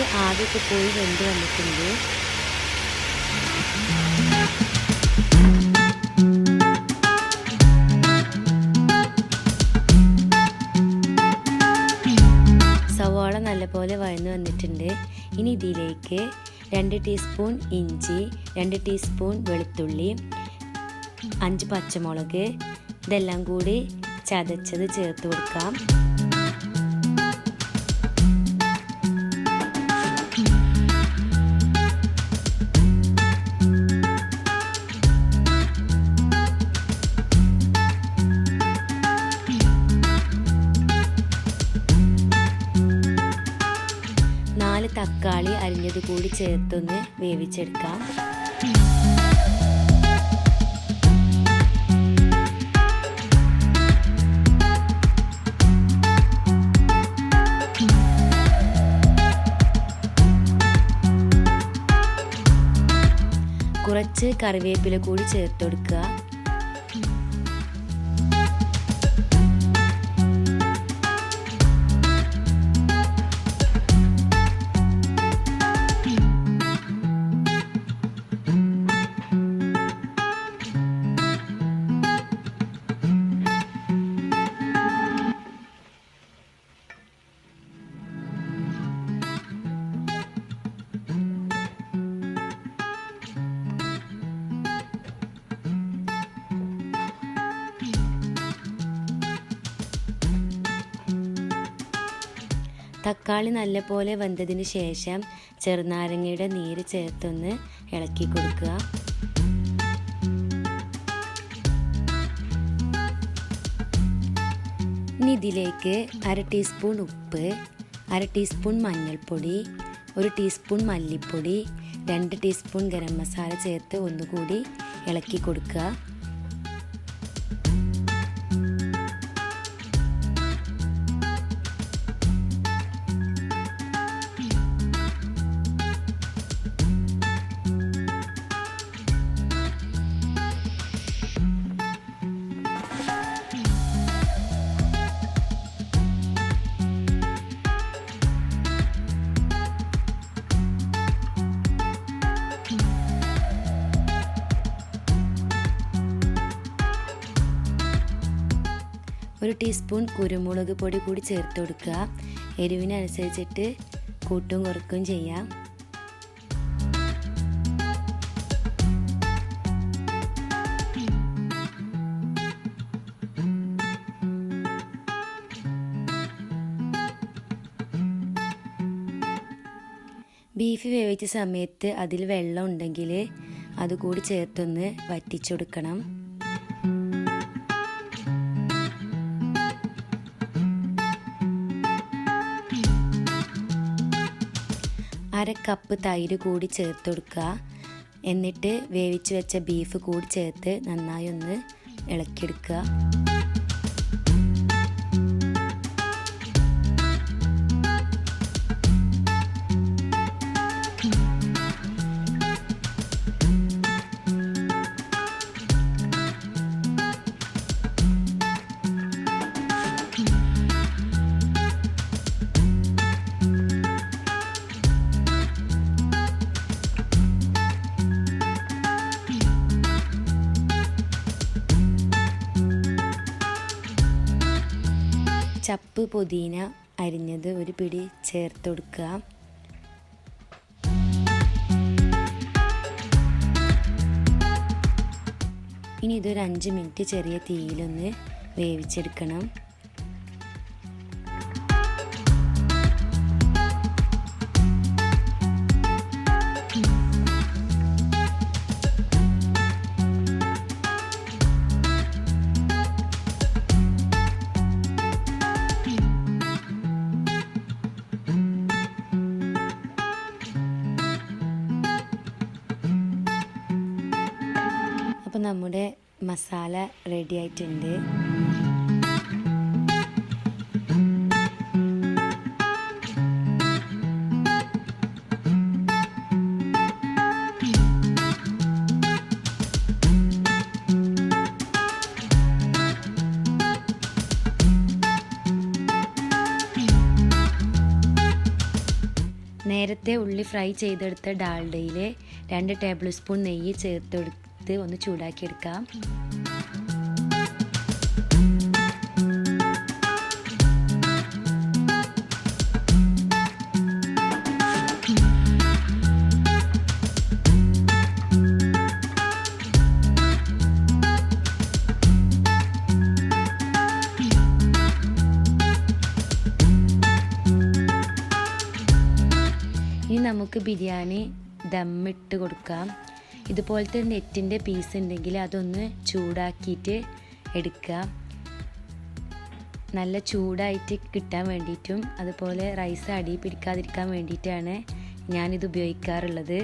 Beef ആദ്യമൊക്കെ പോയി വെന്ത് വന്നിട്ടുണ്ട്. സവാള നല്ലപോലെ വഴന്നു വന്നിട്ടുണ്ട്. ഇനി ഇതിലേക്ക് 2 ടീസ്പൂൺ ഇഞ്ചി, 2 ടീസ്പൂൺ വെളുത്തുള്ളി, 5 പച്ചമുളക് ഇതെല്ലാം കൂടി ചതച്ചത് ചേർത്ത് കൊടുക്കാം. തക്കാളി അരിഞ്ഞത് കൂടി ചേർത്തൊന്ന് വേവിച്ചെടുക്കാം. കുറച്ച് കറിവേപ്പില കൂടി ചേർത്ത് കൊടുക്കുക. തക്കാളി നല്ലപോലെ വെന്തതിന് ശേഷം ചെറുനാരങ്ങയുടെ നീര് ചേർത്തൊന്ന് ഇളക്കി കൊടുക്കുക. ഇനി ഇതിലേക്ക് 1/2 ടീസ്പൂൺ ഉപ്പ്, 1/2 ടീസ്പൂൺ മഞ്ഞൾപ്പൊടി, 1 ടീസ്പൂൺ മല്ലിപ്പൊടി, 2 ടീസ്പൂൺ ഗരം മസാല ചേർത്ത് ഒന്നുകൂടി ഇളക്കി കൊടുക്കുക. ഒരു ടീസ്പൂൺ കുരുമുളക് പൊടി കൂടി ചേർത്ത് കൊടുക്കുക. എരിവിനനുസരിച്ചിട്ട് കൂട്ടും കുറയ്ക്കുകയും ചെയ്യാം. ബീഫ് വേവിച്ച സമയത്ത് അതിൽ വെള്ളം ഉണ്ടെങ്കിൽ അതുകൂടി ചേർത്തൊന്ന് വറ്റിച്ചു കൊടുക്കണം. അര കപ്പ് തൈര് കൂടി ചേർത്ത് കൊടുക്കുക. എന്നിട്ട് വേവിച്ച് വെച്ച ബീഫ് കൂടി ചേർത്ത് നന്നായി ഒന്ന് ഇളക്കിയെടുക്കുക. ചപ്പ് പുതിന അരിഞ്ഞത് ഒരു പിടി ചേർത്ത് കൊടുക്കുക. ഇനി ഇതൊരു 5 മിനിറ്റ് ചെറിയ തീയിലൊന്ന് വേവിച്ചെടുക്കണം. അപ്പോൾ നമ്മുടെ മസാല റെഡി ആയിട്ടുണ്ട്. നേരത്തെ ഉള്ളി ഫ്രൈ ചെയ്തെടുത്ത ഡാൽഡയിൽ 2 ടേബിൾ സ്പൂൺ നെയ്യ് ചേർത്തെടുത്ത് ഒന്ന് ചൂടാക്കിയെടുക്കാം. ഇനി നമുക്ക് ബിരിയാണി ദമ്മിട്ട് കൊടുക്കാം. ഇതുപോലത്തെ നെറ്റിൻ്റെ പീസ് ഉണ്ടെങ്കിൽ അതൊന്ന് ചൂടാക്കിയിട്ട് എടുക്കുക. നല്ല ചൂടായിട്ട് കിട്ടാൻ വേണ്ടിയിട്ടും അതുപോലെ റൈസ് അടി പിടിക്കാതിരിക്കാൻ വേണ്ടിയിട്ടാണ് ഞാനിത് ഉപയോഗിക്കാറുള്ളത്.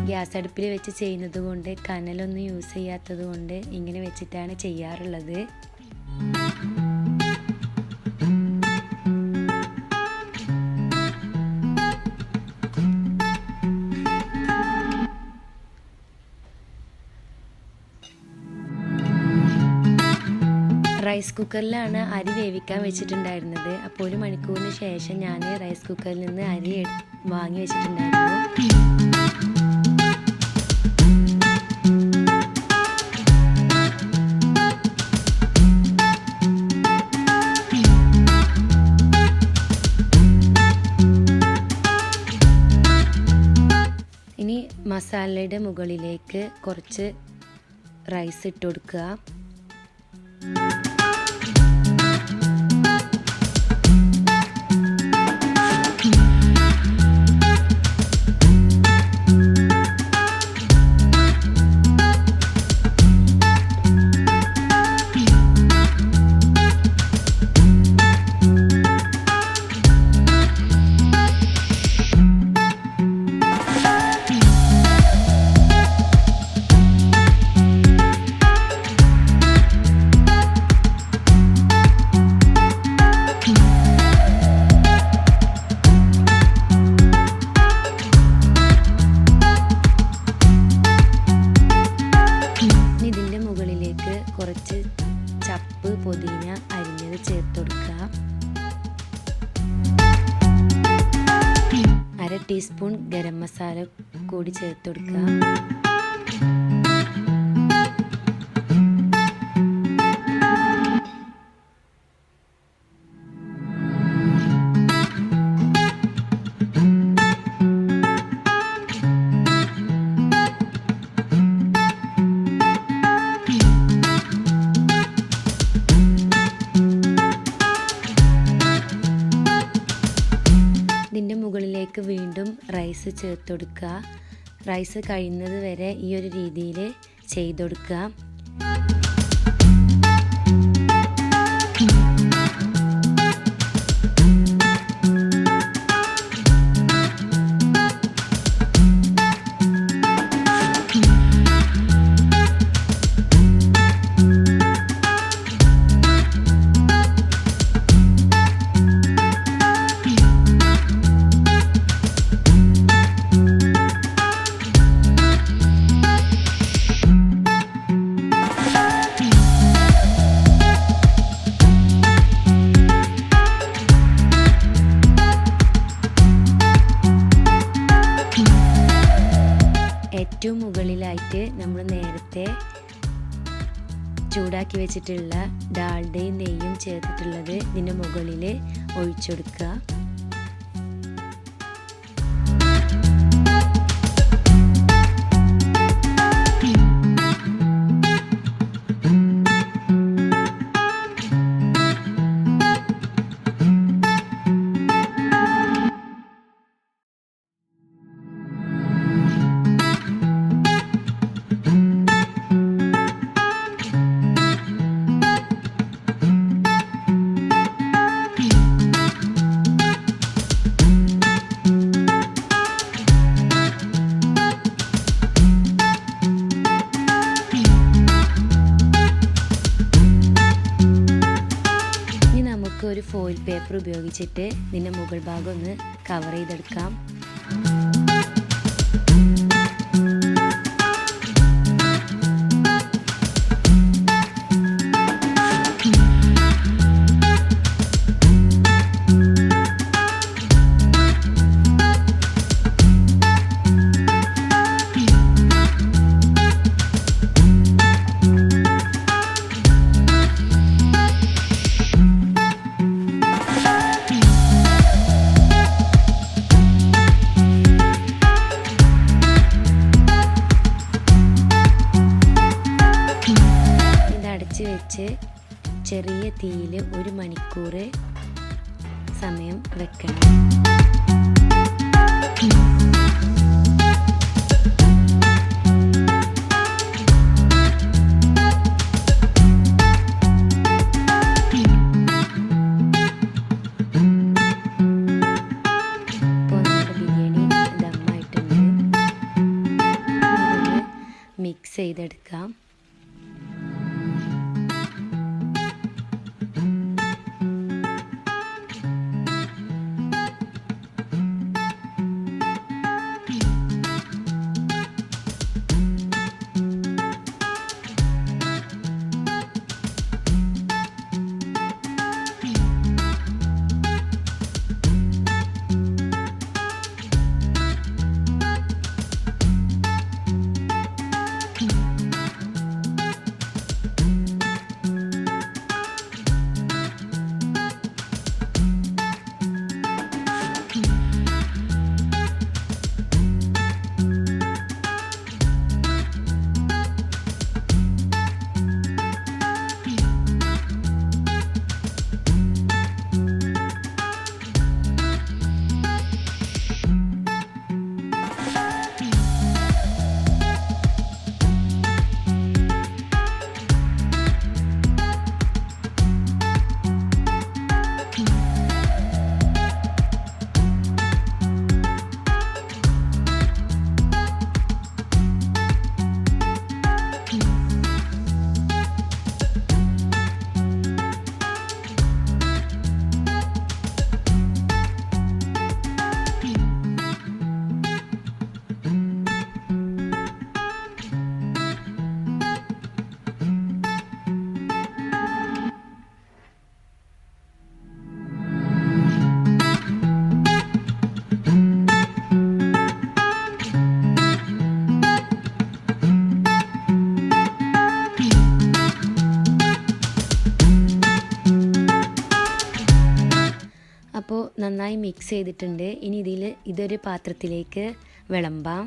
ഗ്യാസ് അടുപ്പിൽ വെച്ച് ചെയ്യുന്നത് കൊണ്ട് കനലൊന്നും യൂസ് ചെയ്യാത്തത് കൊണ്ട് ഇങ്ങനെ വെച്ചിട്ടാണ് ചെയ്യാറുള്ളത്. റൈസ് കുക്കറിലാണ് അരി വേവിക്കാൻ വെച്ചിട്ടുണ്ടായിരുന്നത്. അപ്പോൾ 1 മണിക്കൂറിന് ശേഷം ഞാൻ റൈസ് കുക്കറിൽ നിന്ന് അരി വാങ്ങി വെച്ചിട്ടുണ്ടായിരുന്നു. ഇനി മസാലയുടെ മുകളിലേക്ക് കുറച്ച് റൈസ് ഇട്ട് കൊടുക്കുക. കുറച്ച് ചപ്പ് പുതിന അരിഞ്ഞത് ചേർത്ത് കൊടുക്കുക. 1/2 ടീസ്പൂൺ ഗരം മസാല കൂടി ചേർത്ത് കൊടുക്കുക. ഇതിൻ്റെ മുകളിലേക്ക് വീണ്ടും റൈസ് ചേർത്ത് കൊടുക്കുക. റൈസ് കഴിയുന്നത് വരെ ഈ ഒരു രീതിയിൽ ചെയ്ത് കൊടുക്കുക. ഏറ്റവും മുകളിലായിട്ട് നമ്മൾ നേരത്തെ ചൂടാക്കി വെച്ചിട്ടുള്ള ഡാൽഡയും നെയ്യും ചേർത്തിട്ടുള്ളത് ഇതിൻ്റെ മുകളിൽ ഒഴിച്ചെടുക്കുക. ഒരു ഫോയിൽ പേപ്പർ ഉപയോഗിച്ചിട്ട് ഇതിൻ്റെ മുകൾ ഭാഗം ഒന്ന് കവർ ചെയ്തെടുക്കാം. ചെറിയ തീയിൽ 1 മണിക്കൂർ സമയം വെക്കണം. മിക്സ് ചെയ്തെടുക്കാം. അപ്പോൾ നന്നായി മിക്സ് ചെയ്തിട്ടുണ്ട്. ഇനി ഇതൊരു പാത്രത്തിലേക്ക് വിളമ്പാം.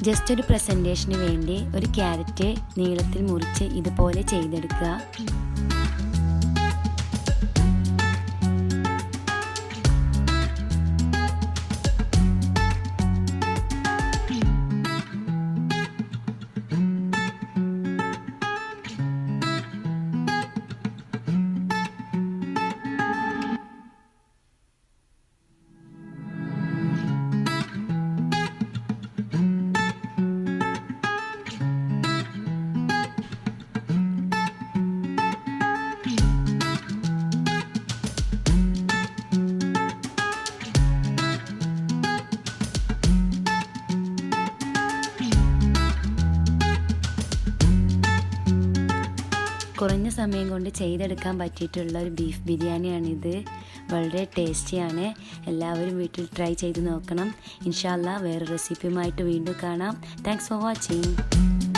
ജസ്റ്റ് ഒരു പ്രസൻറ്റേഷന് വേണ്ടി ഒരു ക്യാരറ്റ് നീളത്തിൽ മുറിച്ച് ഇതുപോലെ ചെയ്തെടുക്കുക. കുറഞ്ഞ സമയം കൊണ്ട് ചെയ്തെടുക്കാൻ പറ്റിയിട്ടുള്ള ഒരു ബീഫ് ബിരിയാണിയാണിത്. വളരെ ടേസ്റ്റിയാണ്. എല്ലാവരും വീട്ടിൽ ട്രൈ ചെയ്ത് നോക്കണം. ഇൻഷാ അല്ലാ വേറെ റെസിപ്പിയുമായിട്ട് വീണ്ടും കാണാം. Thanks for watching.